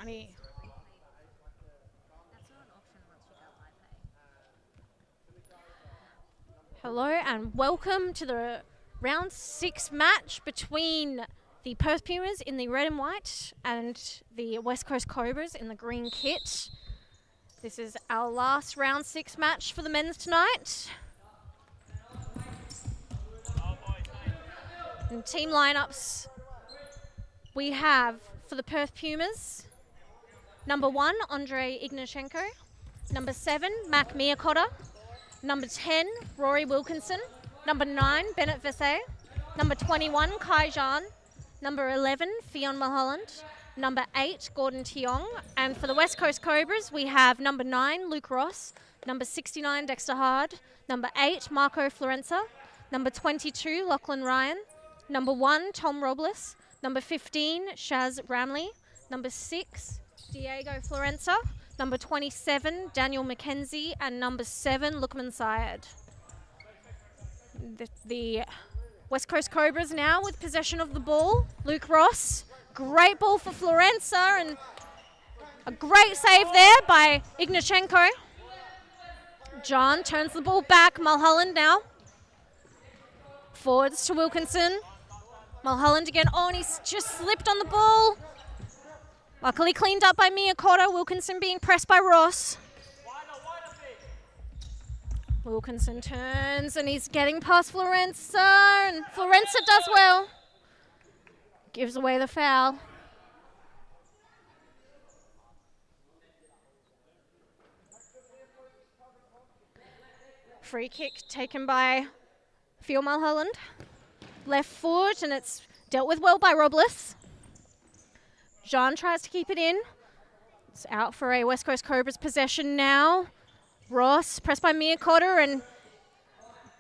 Money. Hello and welcome to the round 6 match between the Perth Pumas in the red and white and the West Coast Cobras in the green kit. This is our last round 6 match for the men's tonight. And team lineups we have for the Perth Pumas, number 1, Andre Ignachenko, number 7, Mac Miacotta, number 10, Rory Wilkinson, number 9, Bennett Vesey, number 21, Kai Jan, number 11, Fionn Mulholland, number 8, Gordon Tiong, and for the West Coast Cobras we have number 9, Luke Ross, number 69, Dexter Hard, number 8, Marco Florenza, number 22, Lachlan Ryan, number 1, Tom Robles, number 15, Shaz Ramley, number 6, Diego Florenza, number 27, Daniel McKenzie, and number 7, Lukman Syed. The West Coast Cobras now with possession of the ball. Luke Ross, great ball for Florenza, and a great save there by Ignachenko. John turns the ball back, Mulholland now. Forwards to Wilkinson. Mulholland again, and he's just slipped on the ball. Luckily cleaned up by Miacotta. Wilkinson being pressed by Ross. Wilkinson turns and he's getting past Florenza, and Florenza does well. Gives away the foul. Free kick taken by Fionn Mulholland. Left foot, and it's dealt with well by Robles. Jean tries to keep it in. It's out for a West Coast Cobras possession now. Ross pressed by Miacotta and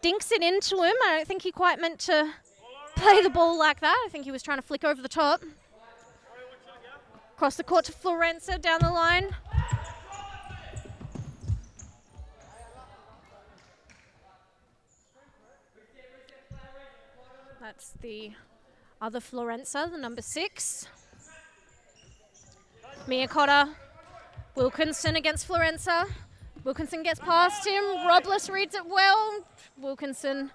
dinks it into him. I don't think he quite meant to play the ball like that. I think he was trying to flick over the top. Across the court to Florenza down the line. That's the other Florenza, the number 6. Miacotta, Wilkinson against Florenza. Wilkinson gets past him. Robles reads it well. Wilkinson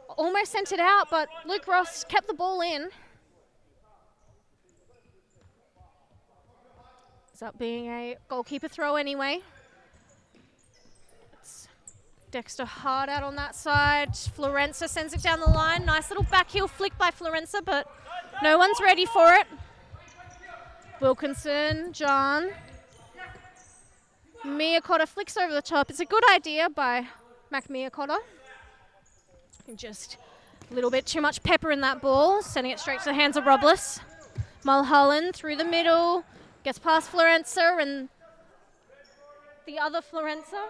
almost sent it out, but Luke Ross kept the ball in. Ends up being a goalkeeper throw anyway. It's Dexter Hard out on that side. Florenza sends it down the line. Nice little backheel flick by Florenza, but no one's ready for it. Wilkinson, John. Miacotta flicks over the top. It's a good idea by Mac Miacotta. Just a little bit too much pepper in that ball, sending it straight to the hands of Robles. Mulholland through the middle, gets past Florenza, and the other Florenza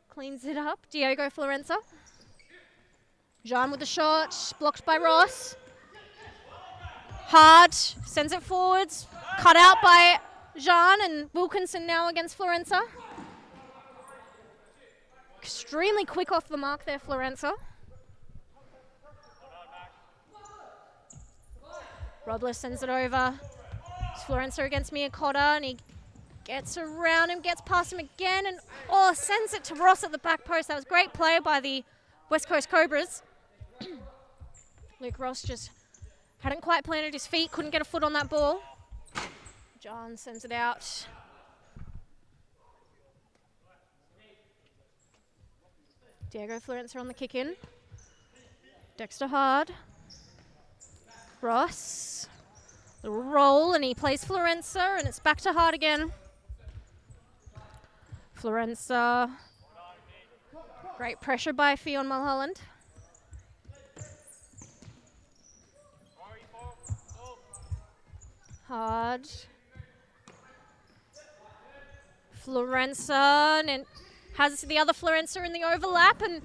cleans it up. Diego Florenza. Jean with the shot, blocked by Ross. Hard, sends it forwards, cut out by Jean, and Wilkinson now against Florenza. Extremely quick off the mark there, Florenza. Robles sends it over. It's Florenza against Miacotta, and he gets around him, gets past him again, and sends it to Ross at the back post. That was great play by the West Coast Cobras. Luke Ross just hadn't quite planted his feet, couldn't get a foot on that ball. John sends it out. Diego Florenza on the kick in. Dexter Hard. Ross. The roll, and he plays Florenza, and it's back to Hard again. Florenza. Great pressure by Fionn Mulholland. Hard. Florenza, and has the other Florenza in the overlap and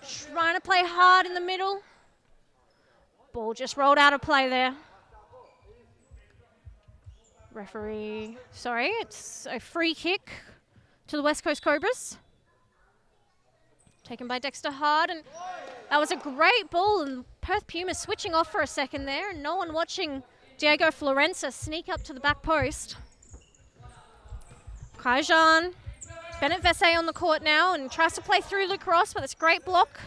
trying to play hard in the middle. Ball just rolled out of play there. Referee, sorry, it's a free kick to the West Coast Cobras. Taken by Dexter Hard, and that was a great ball, and Perth Pumas switching off for a second there, and no one watching Diego Florenza sneak up to the back post. Kaijan. Bennett Vesse on the court now and tries to play through Luke Ross, but it's a great block.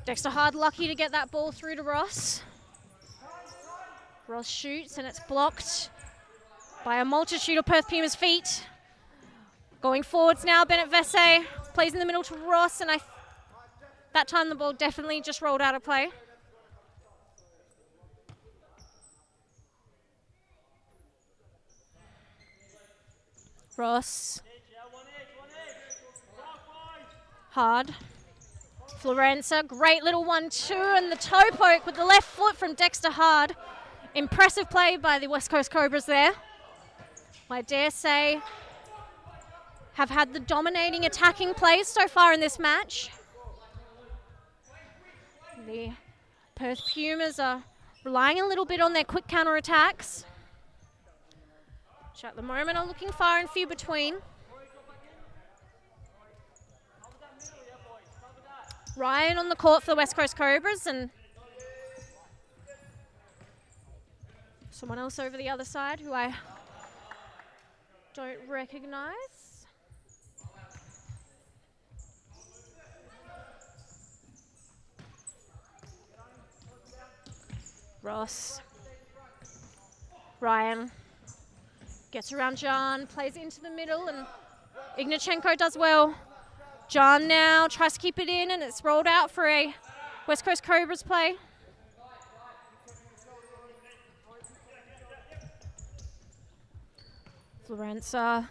Dexter Hard lucky to get that ball through to Ross. Ross shoots and it's blocked by a multitude of Perth Pumas feet. Going forwards now, Bennett Vesse plays in the middle to Ross, and that time the ball definitely just rolled out of play. Ross. Hard. Florenza, great little 1-2, and the toe poke with the left foot from Dexter Hard. Impressive play by the West Coast Cobras there. I dare say have had the dominating attacking plays so far in this match. The Perth Pumas are relying a little bit on their quick counter-attacks, which at the moment are looking far and few between. Ryan on the court for the West Coast Cobras, and someone else over the other side who I don't recognise. Ross. Ryan gets around Jan, plays into the middle, and Ignachenko does well. Jan now tries to keep it in, and it's rolled out for a West Coast Cobras play. Florenza.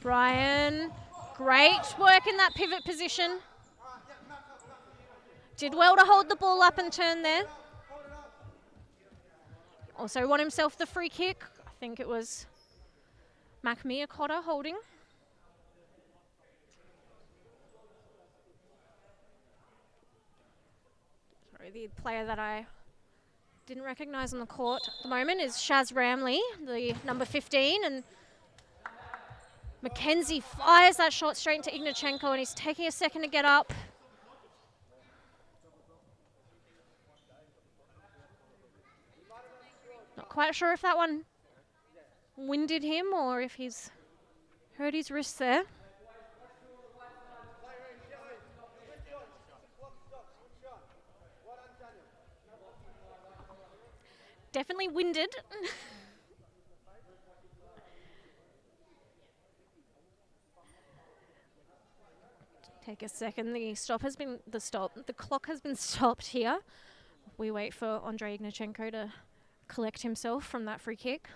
Ryan, great work in that pivot position. Did well to hold the ball up and turn there. Also won himself the free kick. I think it was McMia Cotter holding. Sorry, the player that I didn't recognise on the court at the moment is Shaz Ramley, the number 15, and Mackenzie fires that shot straight into Ignachenko, and he's taking a second to get up. Not quite sure if that one winded him or if he's hurt his wrist there. Definitely winded. Take a second. The clock has been stopped here. We wait for Andrei Ignachenko to collect himself from that free kick.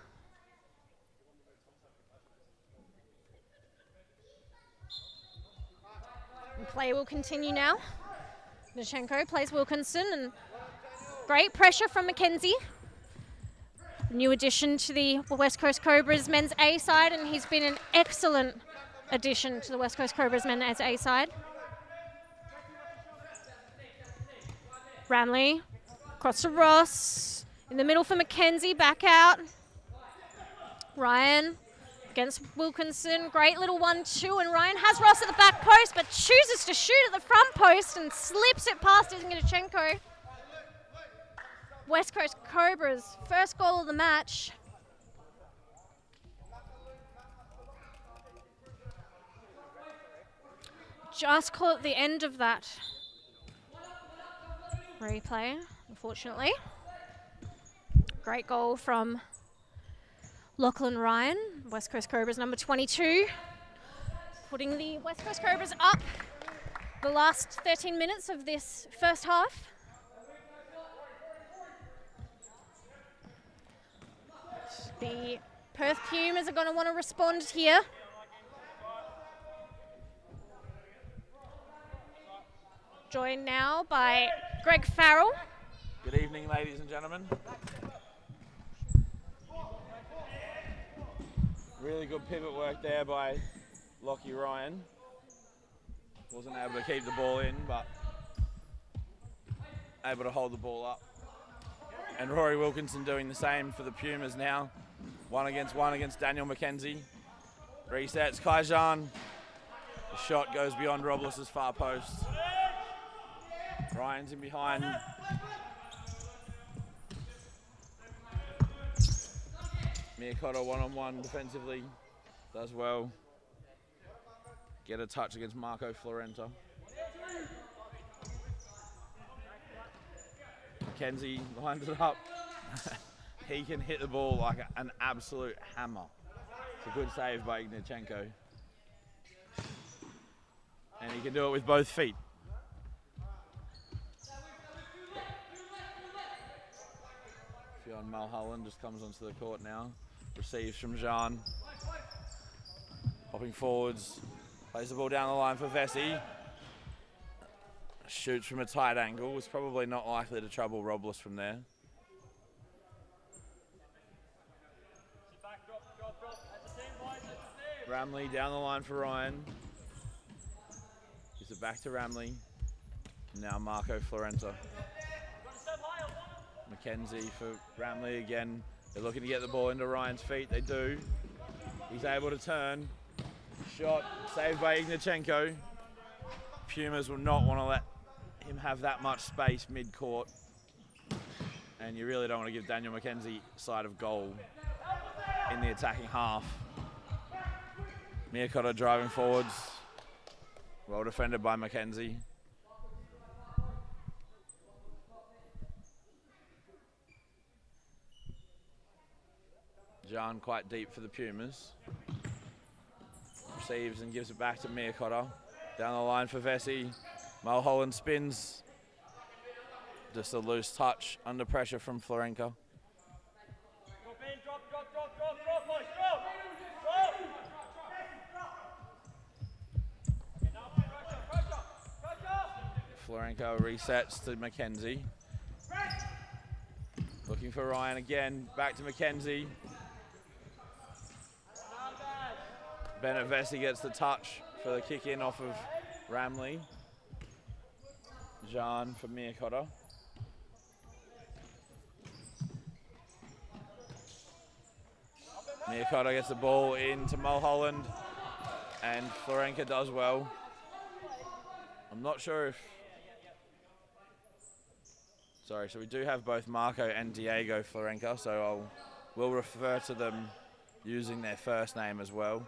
And play will continue now. Ignachenko plays Wilkinson, and great pressure from Mackenzie. New addition to the West Coast Cobras men's A side, and he's been an excellent addition to the West Coast Cobras men's A side. Ramley, across to Ross, in the middle for Mackenzie, back out. Ryan against Wilkinson, great little 1-2, and Ryan has Ross at the back post, but chooses to shoot at the front post and slips it past Ignachenko. West Coast Cobras, first goal of the match. Just caught the end of that replay, unfortunately. Great goal from Lachlan Ryan, West Coast Cobras number 22, putting the West Coast Cobras up the last 13 minutes of this first half. The Perth Pumas are going to want to respond here. Joined now by Greg Farrell. Good evening, ladies and gentlemen. Really good pivot work there by Lockie Ryan. Wasn't able to keep the ball in, but able to hold the ball up. And Rory Wilkinson doing the same for the Pumas now. 1-1 against Daniel Mackenzie. Resets, Kaijan. The shot goes beyond Robles' far post. Ryan's in behind Miyakoto one-on-one defensively. Does well. Get a touch against Marco Florenta. McKenzie lines it up. He can hit the ball like an absolute hammer. It's a good save by Ignichenko. And he can do it with both feet. Fionn Mulholland just comes onto the court now. Receives from Jean. Hopping forwards. Plays the ball down the line for Vesey. Shoots from a tight angle. Was probably not likely to trouble Robles from there. Ramley down the line for Ryan. Gives it back to Ramley. Now Marco Florenta. McKenzie for Ramley again. They're looking to get the ball into Ryan's feet. They do. He's able to turn. Shot saved by Ignichenko. Pumas will not want to let him have that much space mid-court. And you really don't want to give Daniel McKenzie side of goal in the attacking half. Miyakoto driving forwards. Well defended by McKenzie. Jean quite deep for the Pumas. Receives and gives it back to Miyakoto. Down the line for Vesey. Mulholland spins. Just a loose touch under pressure from Florenka. Florenko resets to McKenzie. Looking for Ryan again. Back to McKenzie. Bennett Vesey gets the touch for the kick in off of Ramley. Jean for Miyakoto. Miyakoto gets the ball into Mulholland and Florenka does well. I'm not sure if... Sorry, so we do have both Marco and Diego Florenka, so we'll refer to them using their first name as well.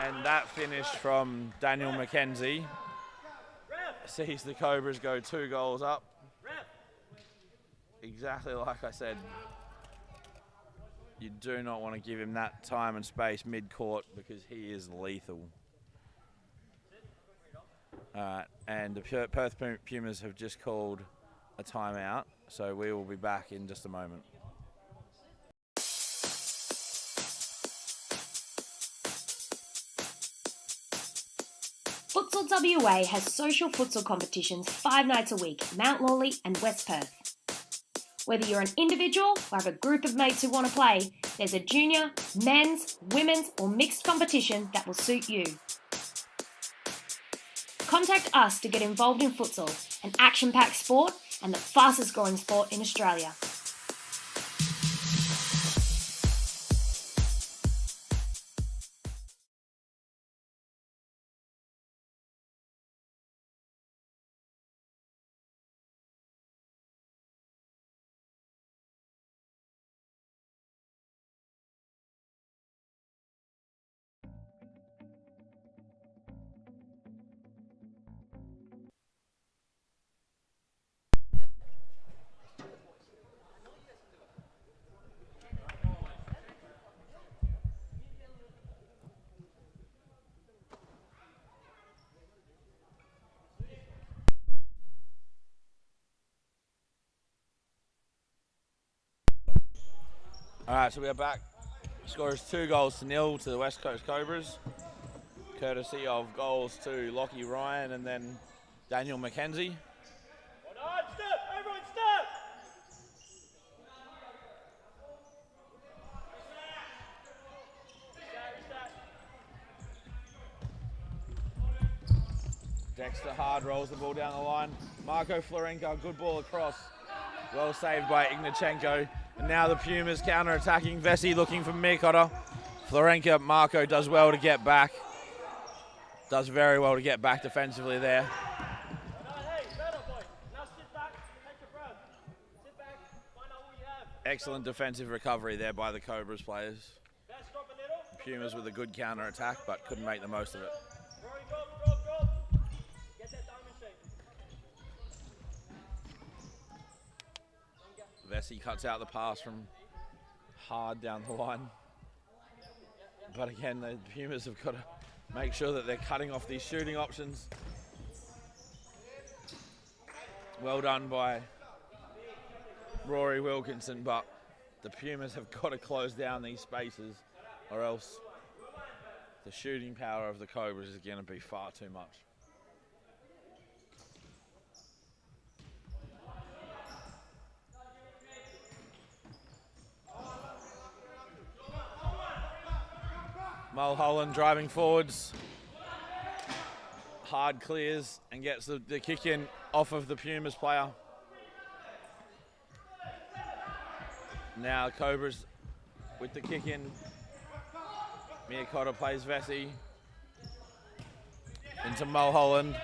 And that finish from Daniel McKenzie sees the Cobras go 2 goals up. Exactly like I said, you do not want to give him that time and space mid-court because he is lethal. And the Perth Pumas have just called a timeout, so we will be back in just a moment. Futsal WA has social futsal competitions 5 nights a week, Mount Lawley and West Perth. Whether you're an individual or have a group of mates who want to play, there's a junior, men's, women's or mixed competition that will suit you. Contact us to get involved in futsal, an action-packed sport and the fastest growing sport in Australia. All right, so we are back. Score is 2-0 to the West Coast Cobras, courtesy of goals to Lockie Ryan and then Daniel McKenzie. Everyone stop! Dexter Hard rolls the ball down the line. Marco Florenka, good ball across. Well saved by Ignichenko. And now the Pumas counter-attacking. Vesey looking for Miyakoto. Florenka, Marco does well to get back. Does very well to get back defensively there. Hey, better boy. Now sit back, take a breath. Sit back, find out who you have. Excellent defensive recovery there by the Cobras players. Best drop a little. Pumas with a good counter attack, but couldn't make the most of it. Rory, go. Get that diamond shape. Vesey cuts out the pass from Hard down the line. But again, the Pumas have got to make sure that they're cutting off these shooting options. Well done by Rory Wilkinson, but the Pumas have got to close down these spaces or else the shooting power of the Cobras is going to be far too much. Mulholland driving forwards. Hard clears and gets the kick in off of the Pumas player. Now Cobras with the kick in. Miakotta plays Vesey. Into Mulholland.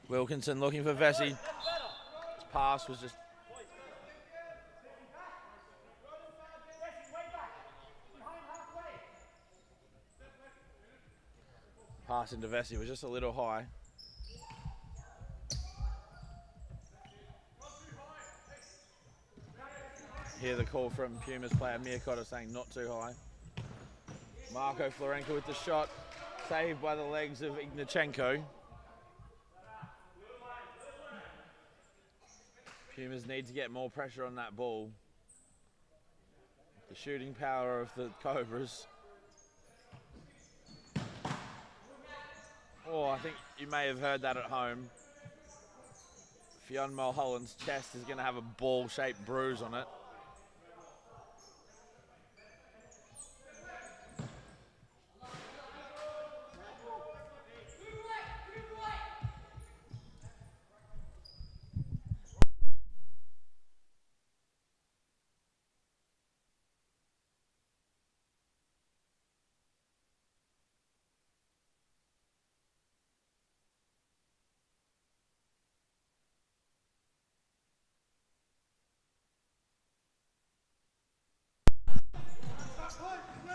Wilkinson looking for Vesey. His pass was just... Pass into Vesey was just a little high. Hear the call from Pumas player Miakotta saying not too high. Marko Florenko with the shot, saved by the legs of Ignichenko. Pumas need to get more pressure on that ball. The shooting power of the Cobras. Oh, I think you may have heard that at home. Fionn Mulholland's chest is going to have a ball-shaped bruise on it.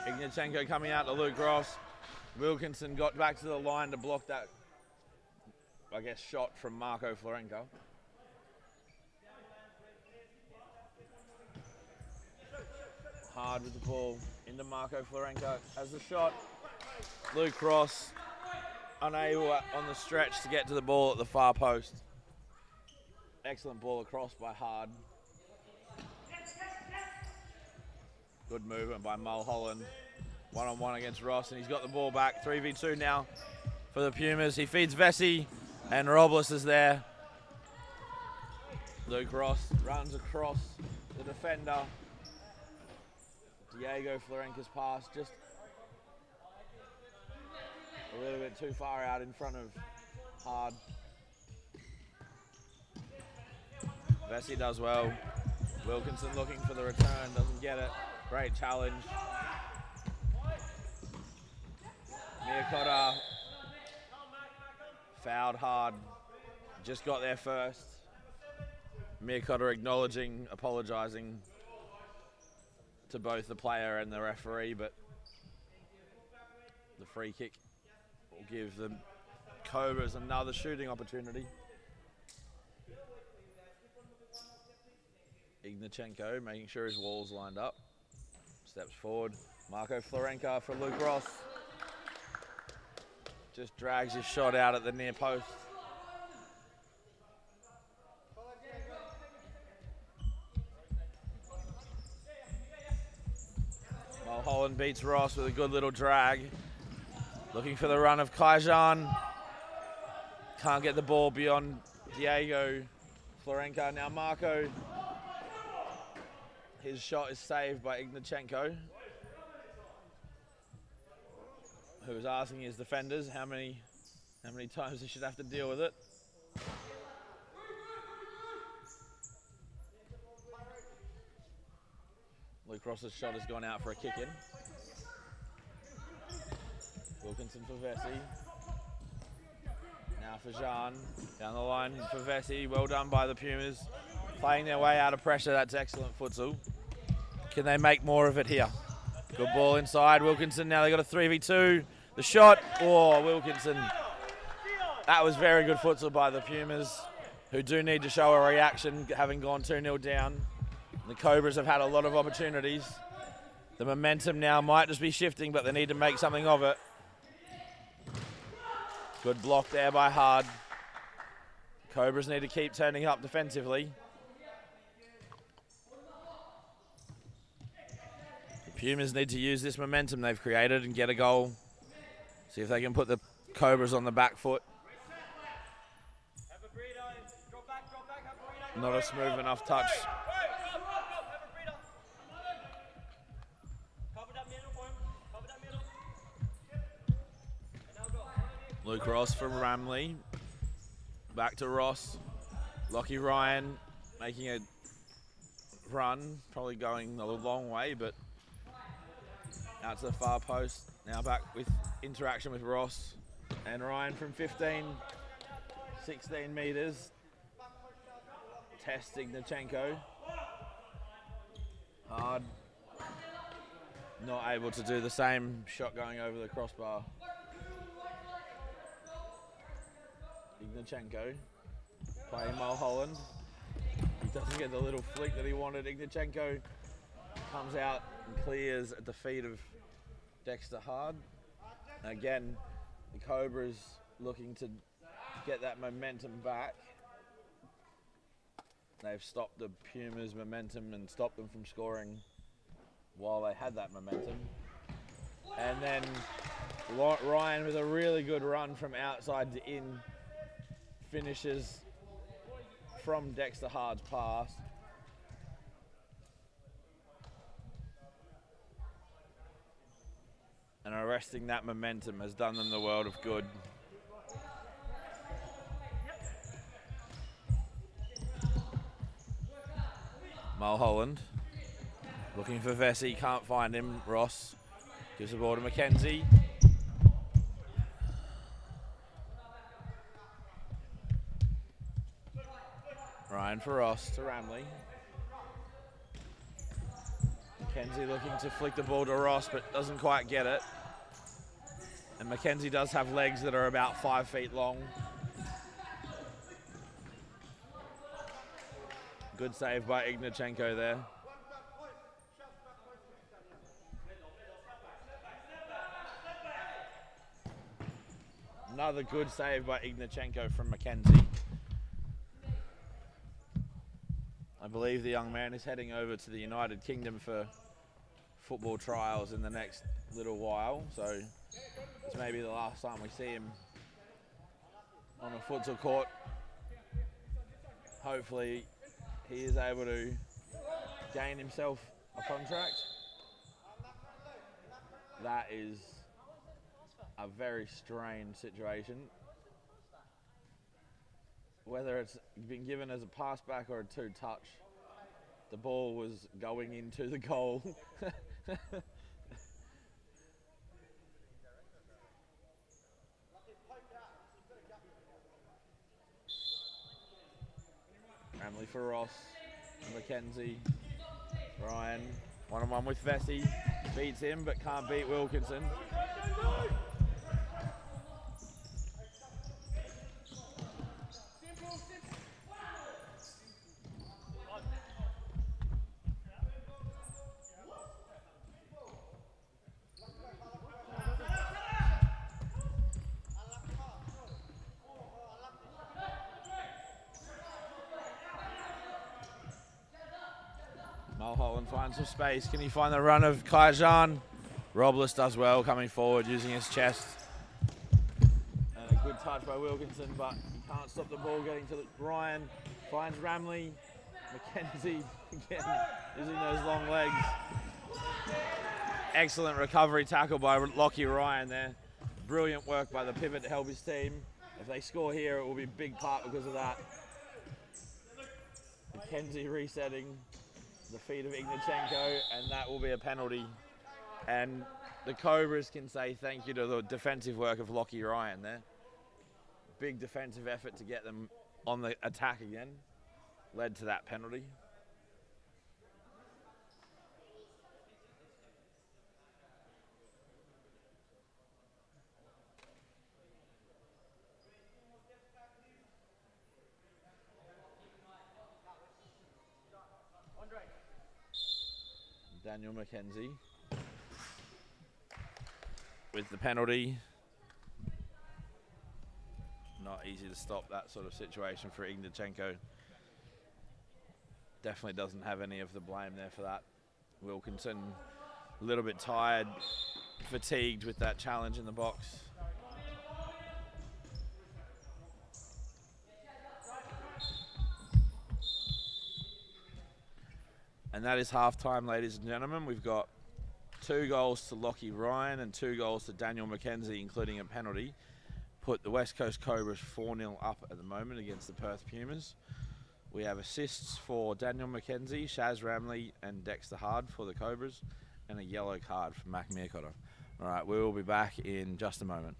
Ignichenko coming out to Luke Ross. Wilkinson got back to the line to block that, I guess, shot from Marko Florenko. Hard with the ball into Marko Florenko as the shot. Luke Ross unable on the stretch to get to the ball at the far post. Excellent ball across by Hard. Good movement by Mulholland. One-on-one against Ross, and he's got the ball back. 3v2 now for the Pumas. He feeds Vesey, and Robles is there. Luke Ross runs across the defender. Diego Florenko's pass just a little bit too far out in front of Hard. Vesey does well. Wilkinson looking for the return, doesn't get it. Great challenge. Miakotta fouled Hard. Just got there first. Miakotta acknowledging, apologising to both the player and the referee, but the free kick will give the Cobras another shooting opportunity. Ignichenko making sure his wall's lined up. Steps forward. Marko Florenko for Luke Ross. Just drags his shot out at the near post. Mulholland beats Ross with a good little drag. Looking for the run of Kaijan. Can't get the ball beyond Diego Florenko. Now Marko. His shot is saved by Ignichenko, who was asking his defenders how many times he should have to deal with it. Luke Ross's shot has gone out for a kick in. Wilkinson for Vesey. Now for Jean. Down the line for Vesey. Well done by the Pumas. Playing their way out of pressure. That's excellent futsal. Can they make more of it here? Good ball inside. Wilkinson now they got a 3v2. The shot. Oh, Wilkinson. That was very good futsal by the Pumas, who do need to show a reaction, having gone 2-0 down. The Cobras have had a lot of opportunities. The momentum now might just be shifting, but they need to make something of it. Good block there by Hard. Cobras need to keep turning up defensively. The Pumas need to use this momentum they've created and get a goal. See if they can put the Cobras on the back foot. Not a smooth enough touch. Luke Ross from Ramley. Back to Ross. Lockie Ryan making a run, probably going a long way, but out to the far post. Now back with interaction with Ross. And Ryan from 15, 16 metres. Test Ignachenko. Hard. Not able to do the same shot going over the crossbar. Ignachenko playing Mulholland. He doesn't get the little flick that he wanted. Ignachenko comes out and clears at the feet of Dexter Hard. Again, the Cobras looking to get that momentum back. They've stopped the Pumas' momentum and stopped them from scoring while they had that momentum. And then Ryan with a really good run from outside to in, finishes from Dexter Hard's pass. And arresting that momentum has done them the world of good. Mulholland looking for Vesey, can't find him. Ross gives the ball to Mackenzie. Ryan for Ross to Ramley. Mackenzie looking to flick the ball to Ross, but doesn't quite get it. And Mackenzie does have legs that are about 5 feet long. Good save by Ignachenko there. Another good save by Ignachenko from Mackenzie. I believe the young man is heading over to the United Kingdom for football trials in the next little while, so this may be the last time we see him on a futsal court. Hopefully he is able to gain himself a contract. That is a very strange situation. Whether it's been given as a pass back or a two-touch, the ball was going into the goal. Ramley for Ross, Mackenzie, Ryan, one-on-one with Vesey, beats him but can't beat Wilkinson. Mulholland finds some space. Can he find the run of Kaijan? Robles does well coming forward using his chest. And a good touch by Wilkinson, but he can't stop the ball getting to Ryan. Finds Ramley. Mackenzie again using those long legs. Excellent recovery tackle by Lockie Ryan there. Brilliant work by the pivot to help his team. If they score here, it will be a big part because of that. Mackenzie resetting the feet of Ignachenko, and that will be a penalty. And the Cobras can say thank you to the defensive work of Lockie Ryan there. Big defensive effort to get them on the attack again. Led to that penalty. Daniel McKenzie with the penalty. Not easy to stop that sort of situation for Ignachenko. Definitely doesn't have any of the blame there for that. Wilkinson a little bit tired, fatigued with that challenge in the box. And that is half-time, ladies and gentlemen. We've got 2 goals to Lockie Ryan and 2 goals to Daniel McKenzie, including a penalty. Put the West Coast Cobras 4-0 up at the moment against the Perth Pumas. We have assists for Daniel McKenzie, Shaz Ramley and Dexter Hard for the Cobras, and a yellow card for Mac Meercotter. All right, we will be back in just a moment.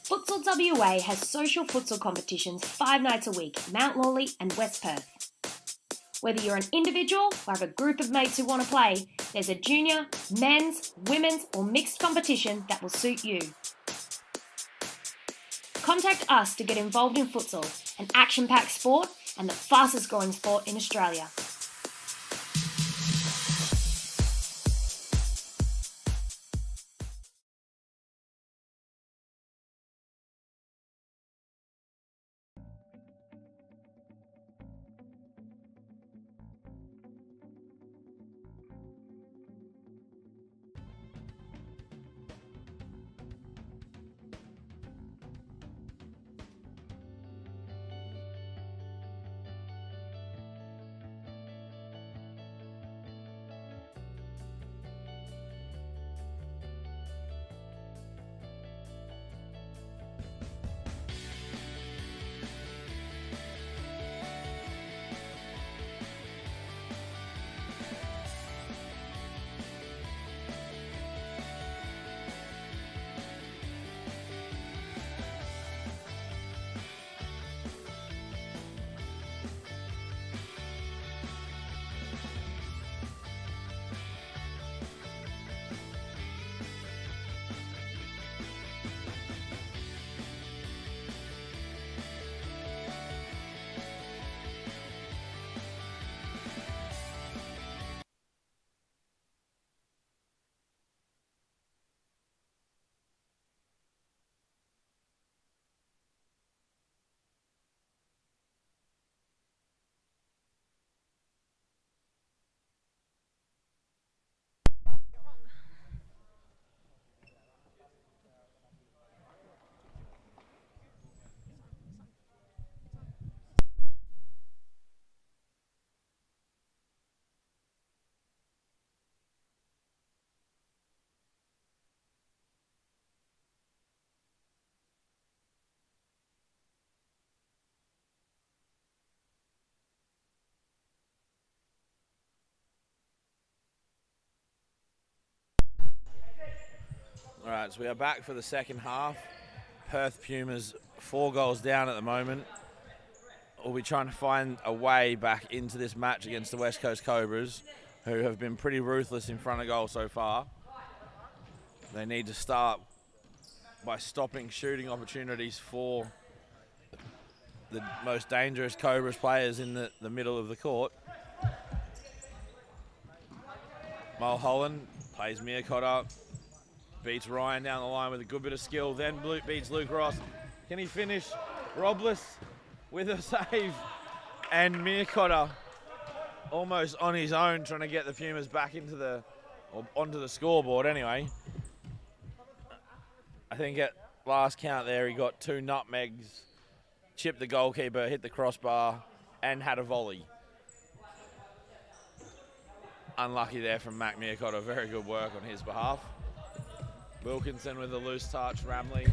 Futsal WA has social futsal competitions 5 nights a week, Mount Lawley and West Perth. Whether you're an individual or have a group of mates who want to play, there's a junior, men's, women's or mixed competition that will suit you. Contact us to get involved in futsal, an action-packed sport and the fastest growing sport in Australia. All right, so we are back for the second half. Perth Pumas 4 goals down at the moment. We'll be trying to find a way back into this match against the West Coast Cobras, who have been pretty ruthless in front of goal so far. They need to start by stopping shooting opportunities for the most dangerous Cobras players in the middle of the court. Mulholland plays Meercotter, beats Ryan down the line with a good bit of skill, then beats Luke Ross. Can he finish? Robles with a save, and Meercotter almost on his own trying to get the Pumas back into onto the scoreboard anyway. I think at last count there he got 2 nutmegs, chipped the goalkeeper, hit the crossbar and had a volley. Unlucky there from Mac Meercotter, very good work on his behalf. Wilkinson with a loose touch, Ramley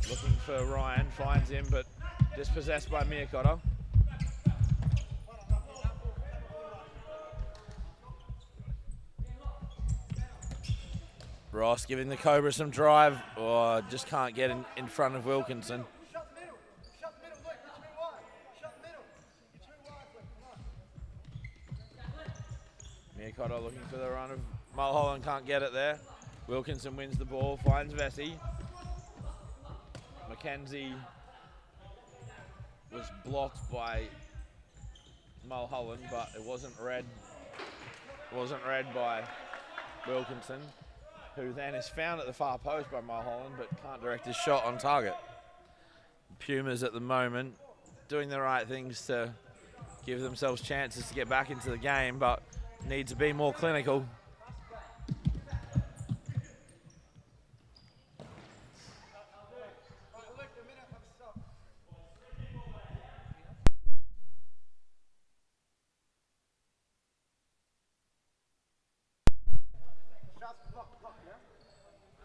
looking for Ryan, finds him but dispossessed by Meercotter. Ross giving the Cobras some drive, or just can't get in front of Wilkinson. Miyakoto looking for the run of Mulholland, can't get it there. Wilkinson wins the ball, finds Vesey. Mackenzie was blocked by Mulholland, but it wasn't read. It wasn't read by Wilkinson, who then is found at the far post by Mulholland, but can't direct his shot on target. Pumas at the moment doing the right things to give themselves chances to get back into the game, but need to be more clinical.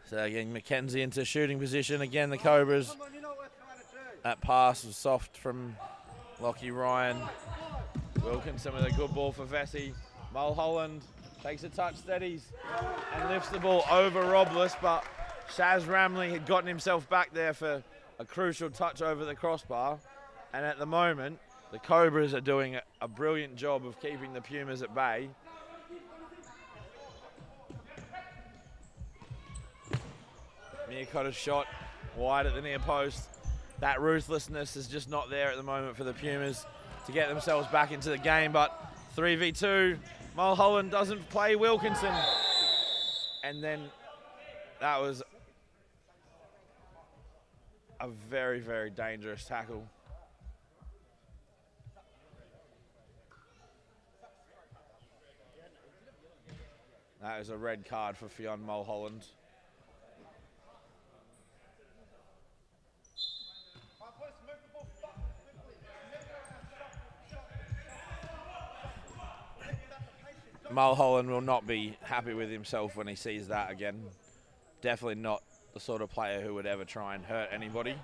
So again, Mackenzie into shooting position. Again, the Cobras. That pass was soft from Lockie Ryan. Wilkinson with a good ball for Vesey. Mulholland takes a touch, steadies, and lifts the ball over Robles, but Shaz Ramley had gotten himself back there for a crucial touch over the crossbar. And at the moment, the Cobras are doing a brilliant job of keeping the Pumas at bay. Miyakota's shot wide at the near post. That ruthlessness is just not there at the moment for the Pumas to get themselves back into the game, but 3v2, Mulholland doesn't play Wilkinson. And then that was a very, very dangerous tackle. That is a red card for Fionn Mulholland. Mulholland will not be happy with himself when he sees that again. Definitely not the sort of player who would ever try and hurt anybody.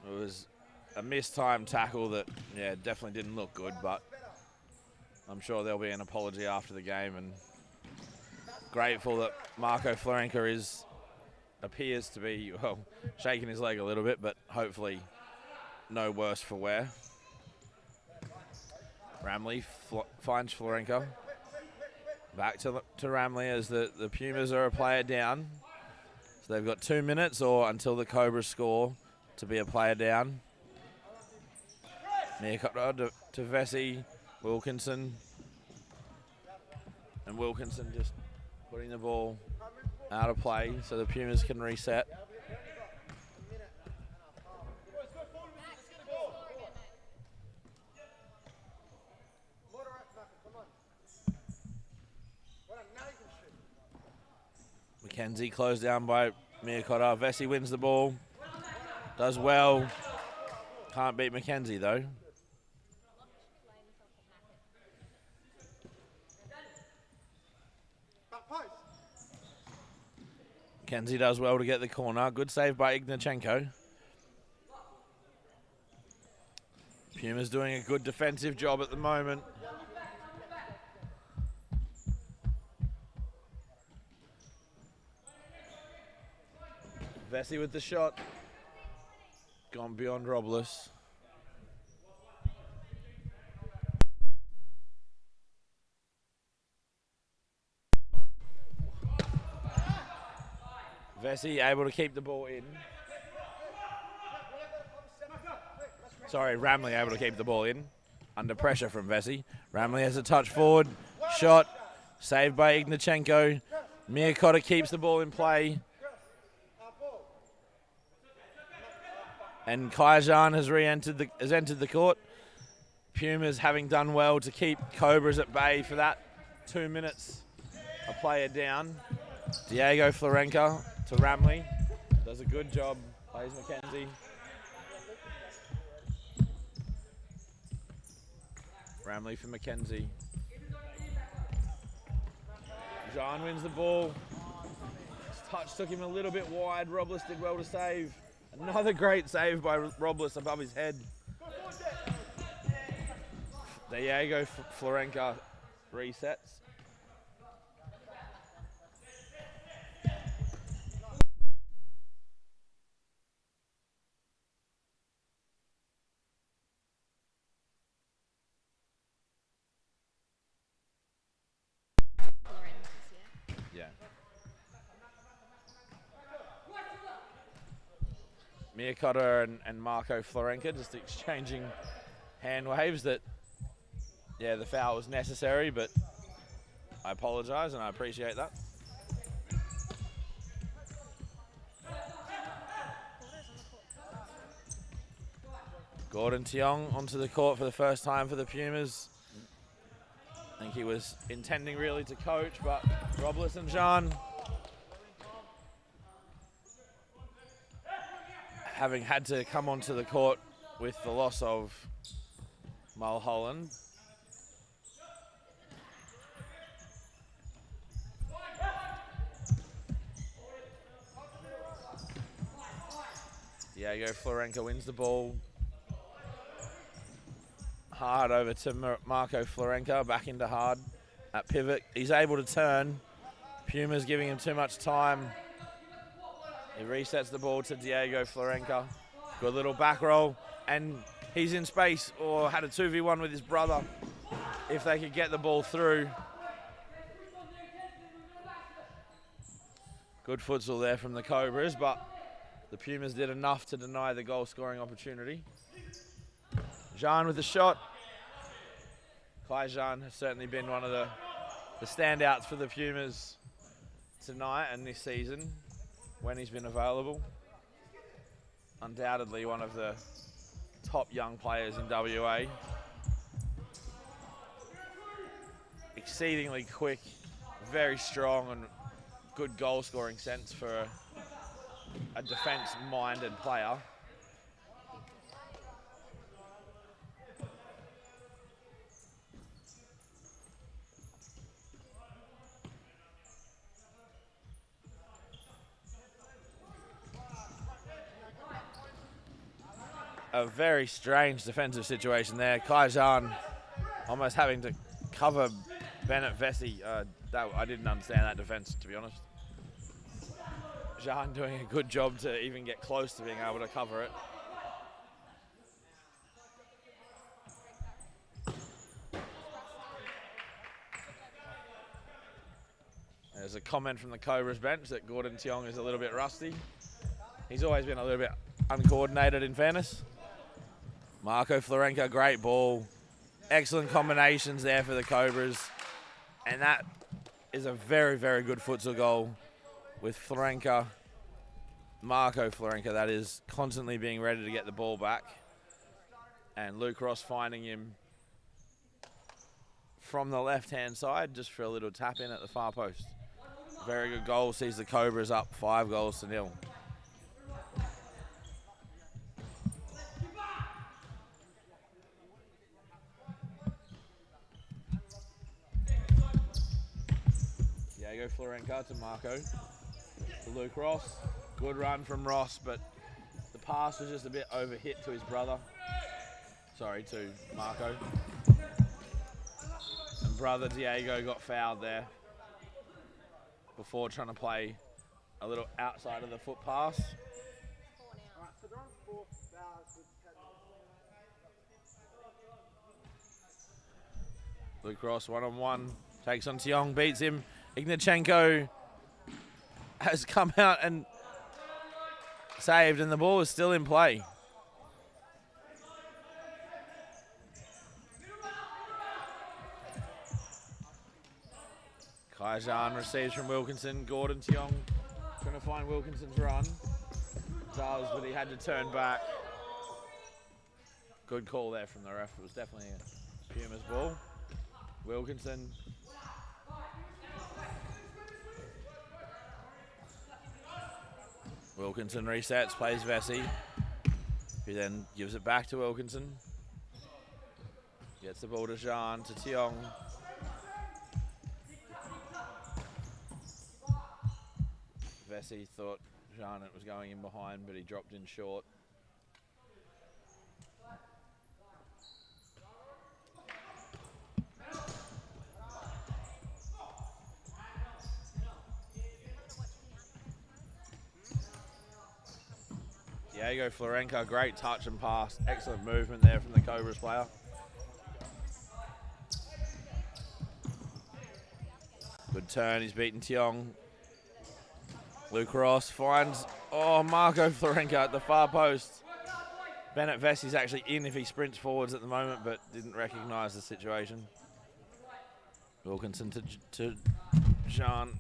It was a mistimed tackle that, yeah, definitely didn't look good, but I'm sure there'll be an apology after the game, and grateful that Marco Florenka appears to be, well, shaking his leg a little bit, but hopefully no worse for wear. Ramley finds Florenka. Back to Ramley as the Pumas are a player down. So they've got 2 minutes or until the Cobras score to be a player down. Miyakoto to Vesey, Wilkinson. And Wilkinson just putting the ball out of play so the Pumas can reset. Mackenzie closed down by Miyakoto. Vesey wins the ball. Does well. Can't beat Mackenzie though. Mackenzie does well to get the corner. Good save by Ignachenko. Puma's doing a good defensive job at the moment. Vesey with the shot. Gone beyond Robles. Vesey able to keep the ball in. Sorry, Ramley able to keep the ball in. Under pressure from Vesey. Ramley has a touch forward. Shot. Saved by Ignachenko. Miyakoto keeps the ball in play. And Kaijan has entered the court. Pumas having done well to keep Cobras at bay for that 2 minutes. A player down. Diego Florenka to Ramley. Does a good job. Plays Mackenzie. Ramley for Mackenzie. John wins the ball. His touch took him a little bit wide. Robles did well to save. Another great save by Robles above his head. Diego Florenka resets. Yeah. Miyakoda and Marco Florenka just exchanging hand waves that, yeah, the foul was necessary, but I apologise and I appreciate that. Gordon Tiong onto the court for the first time for the Pumas. I think he was intending really to coach, but Robles and Jean, having had to come onto the court with the loss of Mulholland. Diego Florenka wins the ball. Hard over to Marco Florenka, back into Hard at pivot. He's able to turn. Puma's giving him too much time. He resets the ball to Diego Florenka. Good little back roll, and he's in space, or had a 2v1 with his brother. If they could get the ball through. Good futsal there from the Cobras, but the Pumas did enough to deny the goal scoring opportunity. Jean with the shot. Kai Jean has certainly been one of the standouts for the Pumas tonight and this season when he's been available. Undoubtedly one of the top young players in WA. Exceedingly quick, very strong and good goal scoring sense for a defence-minded player. A very strange defensive situation there. Kai Jean almost having to cover Bennett Vesey. I didn't understand that defence, to be honest. Jean doing a good job to even get close to being able to cover it. There's a comment from the Cobras bench that Gordon Tiong is a little bit rusty. He's always been a little bit uncoordinated, in fairness. Marco Florenka, great ball. Excellent combinations there for the Cobras. And that is a very, very good futsal goal with Florenka, Marco Florenka, that is, constantly being ready to get the ball back. And Luke Ross finding him from the left-hand side just for a little tap in at the far post. Very good goal, sees the Cobras up 5-0. Diego Florenka to Marco, to Luke Ross. Good run from Ross, but the pass was just a bit overhit to his brother. Sorry, to Marco. And brother Diego got fouled there before trying to play a little outside of the foot pass. Luke Ross 1-on-1, takes on Tiong, beats him. Ignachenko has come out and saved, and the ball is still in play. Kai Jean receives from Wilkinson. Gordon Tiong trying to find Wilkinson's run. Does, but he had to turn back. Good call there from the ref. It was definitely a Pumas ball. Wilkinson. Wilkinson resets, plays Vesey, who then gives it back to Wilkinson. Gets the ball to Jean, to Tiong. Vesey thought Jean was going in behind, but he dropped in short. Diego Florenka, great touch and pass. Excellent movement there from the Cobras player. Good turn, he's beaten Tiong. Luke Ross finds, Marco Florenko at the far post. Bennett Vessi's actually in if he sprints forwards at the moment, but didn't recognise the situation. Wilkinson to Jean.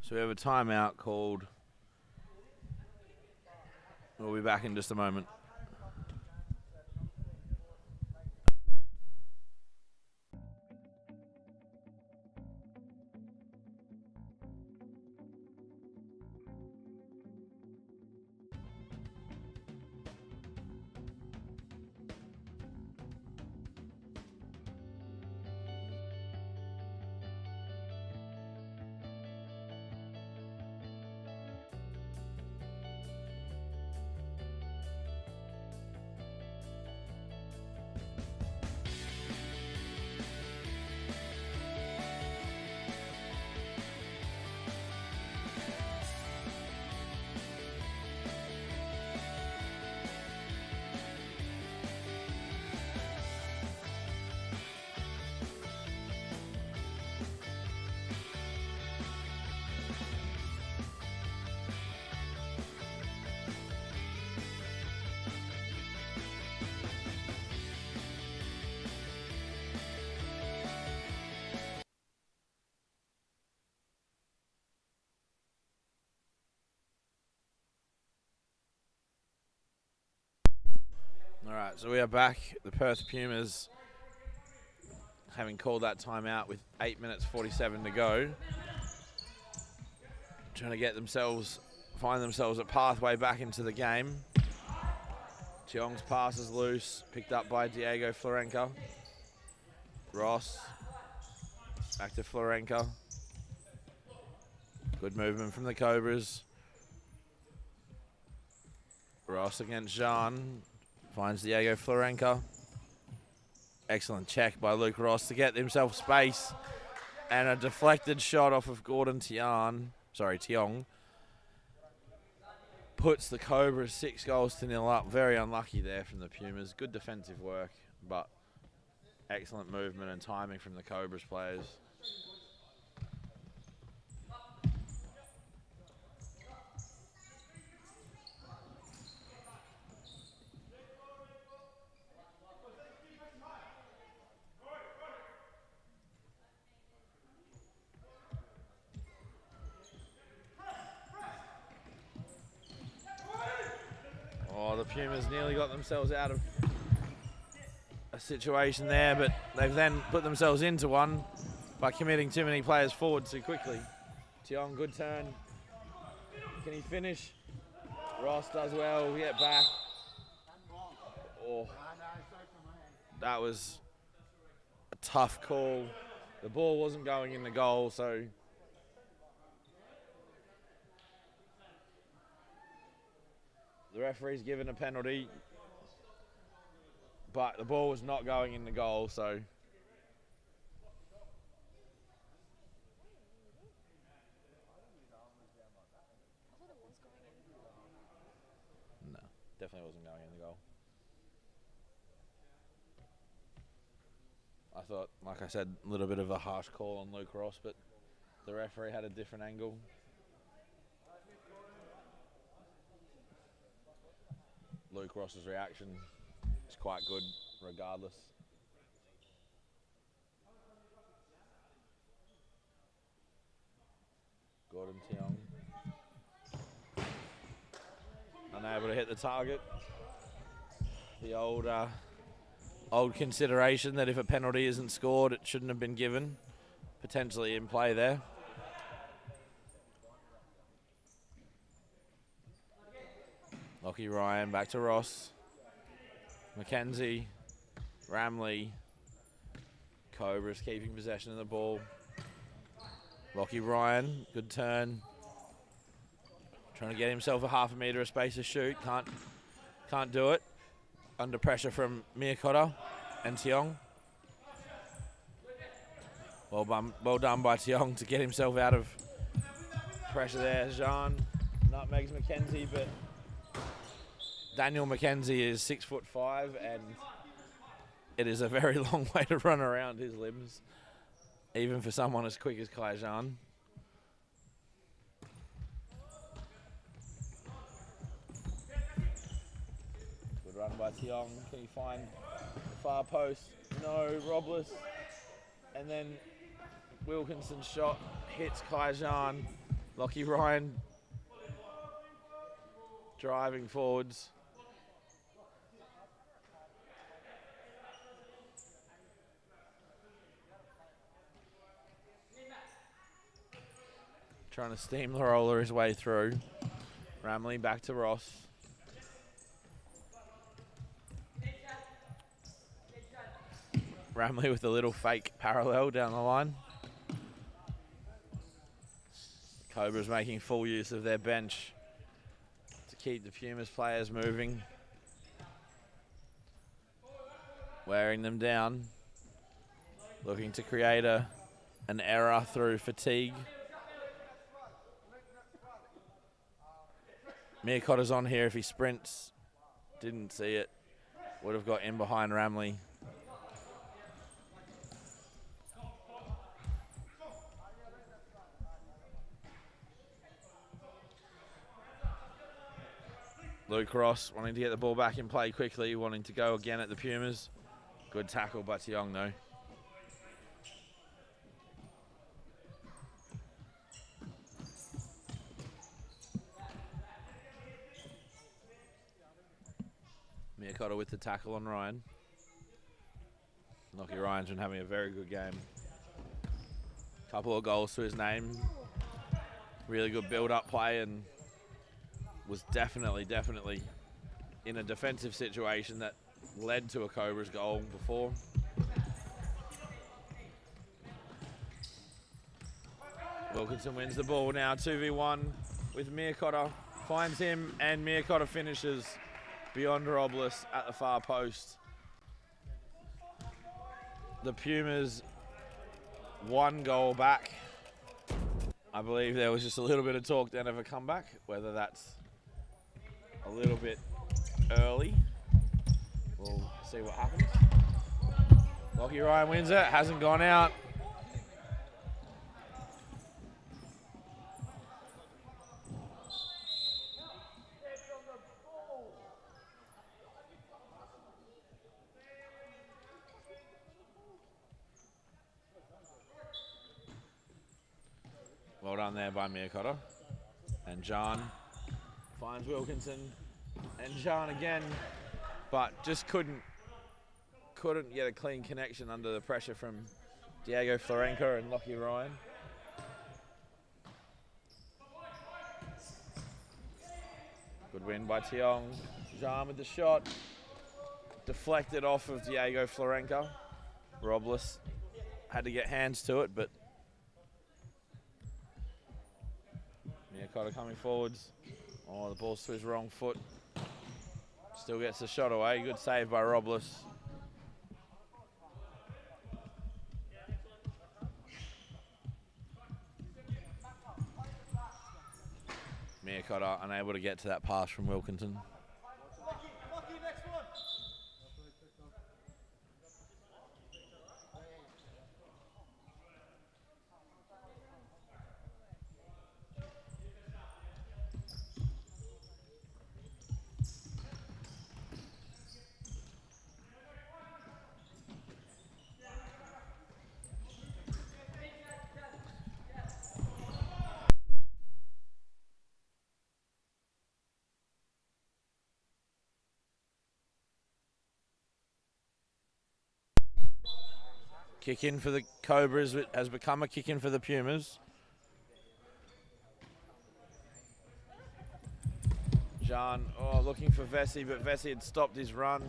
So we have a timeout called. We'll be back in just a moment. All right, so we are back. The Perth Pumas, having called that timeout with 8 minutes 47 to go, trying to find themselves a pathway back into the game. Tiong's pass is loose, picked up by Diego Florenko. Ross, back to Florenko. Good movement from the Cobras. Ross against Jean. Finds Diego Florenko. Excellent check by Luke Ross to get himself space. And a deflected shot off of Gordon Tiong. Puts the Cobras 6-0 up. Very unlucky there from the Pumas. Good defensive work, but excellent movement and timing from the Cobras players. The Pumas nearly got themselves out of a situation there, but they've then put themselves into one by committing too many players forward too quickly. Tiong, good turn. Can he finish? Ross does well, we get back. That was a tough call. The ball wasn't going in the goal, so the referee's given a penalty, but the ball was not going in the goal, so no, definitely wasn't going in the goal. I thought, like I said, a little bit of a harsh call on Luke Ross, but the referee had a different angle. Luke Ross's reaction is quite good regardless. Gordon Tiong. Unable to hit the target. The old consideration that if a penalty isn't scored, it shouldn't have been given. Potentially in play there. Lockie Ryan back to Ross. McKenzie, Ramley, Cobras keeping possession of the ball. Lockie Ryan, good turn. Trying to get himself a half a metre of space to shoot. Can't do it. Under pressure from Miyakoda and Tiong. Well done by Tiong to get himself out of pressure there. Jean nutmegs McKenzie, but Daniel McKenzie is 6'5", and it is a very long way to run around his limbs, even for someone as quick as Kai Jean. Good run by Tiong. Can he find the far post? No, Robles. And then Wilkinson's shot hits Kai Jean. Lockie Ryan driving forwards. Trying to steamroller his way through. Ramley back to Ross. Ramley with a little fake parallel down the line. Cobras making full use of their bench to keep the Pumas players moving. Wearing them down. Looking to create an error through fatigue. Miyakota's on here if he sprints. Didn't see it. Would have got in behind Ramley. Luke Ross wanting to get the ball back in play quickly, wanting to go again at the Pumas. Good tackle by Tiong though. Miyakota with the tackle on Ryan. Lockie Ryan's been having a very good game. Couple of goals to his name. Really good build-up play and was definitely in a defensive situation that led to a Cobras goal before. Wilkinson wins the ball now, 2v1 with Miyakota. Finds him and Miyakota finishes beyond Robles at the far post. The Pumas 1 goal back. I believe there was just a little bit of talk then of a comeback, whether that's a little bit early. We'll see what happens. Lockie Ryan wins it, hasn't gone out. Well done there by Miyakota. And John finds Wilkinson. And John again, but just couldn't get a clean connection under the pressure from Diego Florenka and Lockie Ryan. Good win by Tiong. Jean with the shot. Deflected off of Diego Florenka. Robles had to get hands to it, but Miyakota coming forwards. Oh, the ball's to his wrong foot. Still gets the shot away. Good save by Robles. Miyakota unable to get to that pass from Wilkinson. Kick in for the Cobras, it has become a kick in for the Pumas. Jean, looking for Vesey, but Vesey had stopped his run.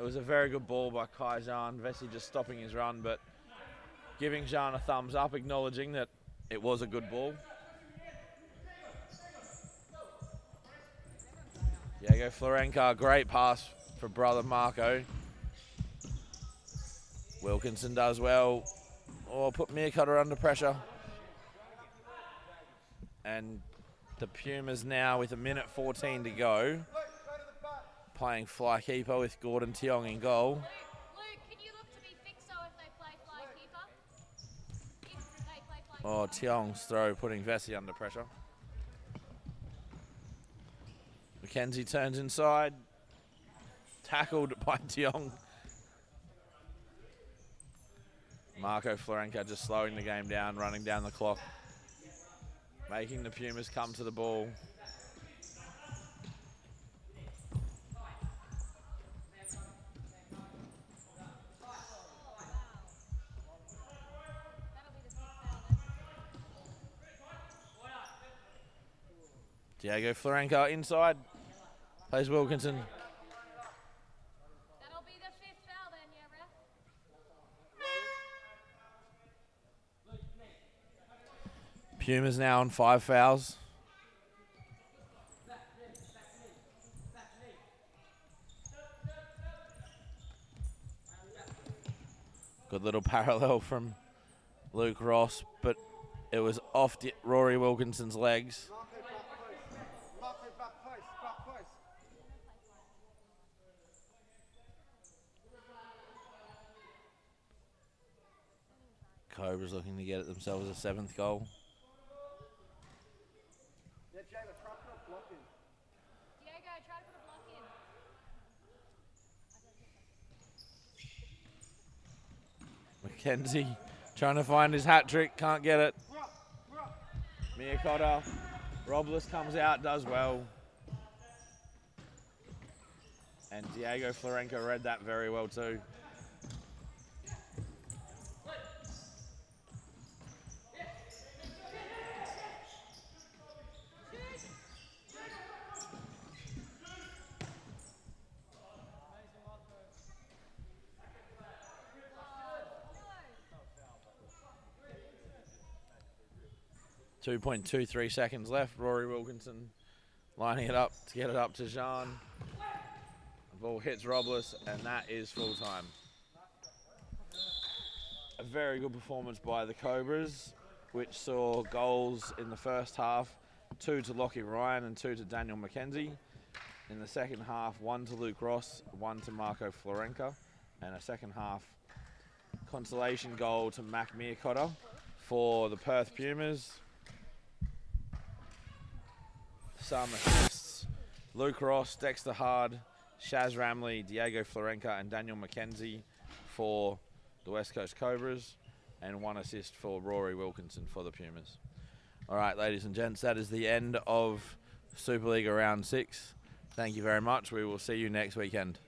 It was a very good ball by Kai Jean. Vesey just stopping his run, but giving Jean a thumbs up, acknowledging that it was a good ball. Diego Florenka, great pass for brother Marco. Wilkinson does well. Oh, put Meercutter under pressure. And the Pumas now with 1:14 to go. Playing fly keeper with Gordon Tiong in goal. Luke, can you look to be fixo if they play fly keeper? If they play fly Oh, Tiong's throw putting Vesey under pressure. McKenzie turns inside. Tackled by Tiong. Marco Florenka just slowing the game down, running down the clock. Making the Pumas come to the ball. Diego Florenka inside. Plays Wilkinson. That'll be the 5th foul then, yeah, ref? Pumas now on 5 fouls. Good little parallel from Luke Ross, but it was off Rory Wilkinson's legs. Cobras looking to get it themselves a 7th goal. Yeah, Diego, try to put a block in. Diego, try to put a block in. McKenzie trying to find his hat trick, can't get it. Meercutter, Robles comes out, does well. And Diego Florenka read that very well too. .23 seconds left. Rory Wilkinson lining it up to get it up to Jean. The ball hits Robles, and that is full time. A very good performance by the Cobras, which saw goals in the first half, 2 to Lockie Ryan and 2 to Daniel McKenzie. In the second half, 1 to Luke Ross, 1 to Marco Florenka, and a second half consolation goal to Mac Meercutter for the Perth Pumas. Some assists: Luke Ross, Dexter Hard, Shaz Ramley, Diego Florenka and Daniel McKenzie for the West Coast Cobras, and 1 assist for Rory Wilkinson for the Pumas. All right, ladies and gents, that is the end of Supa-Liga round 6. Thank you very much. We will see you next weekend.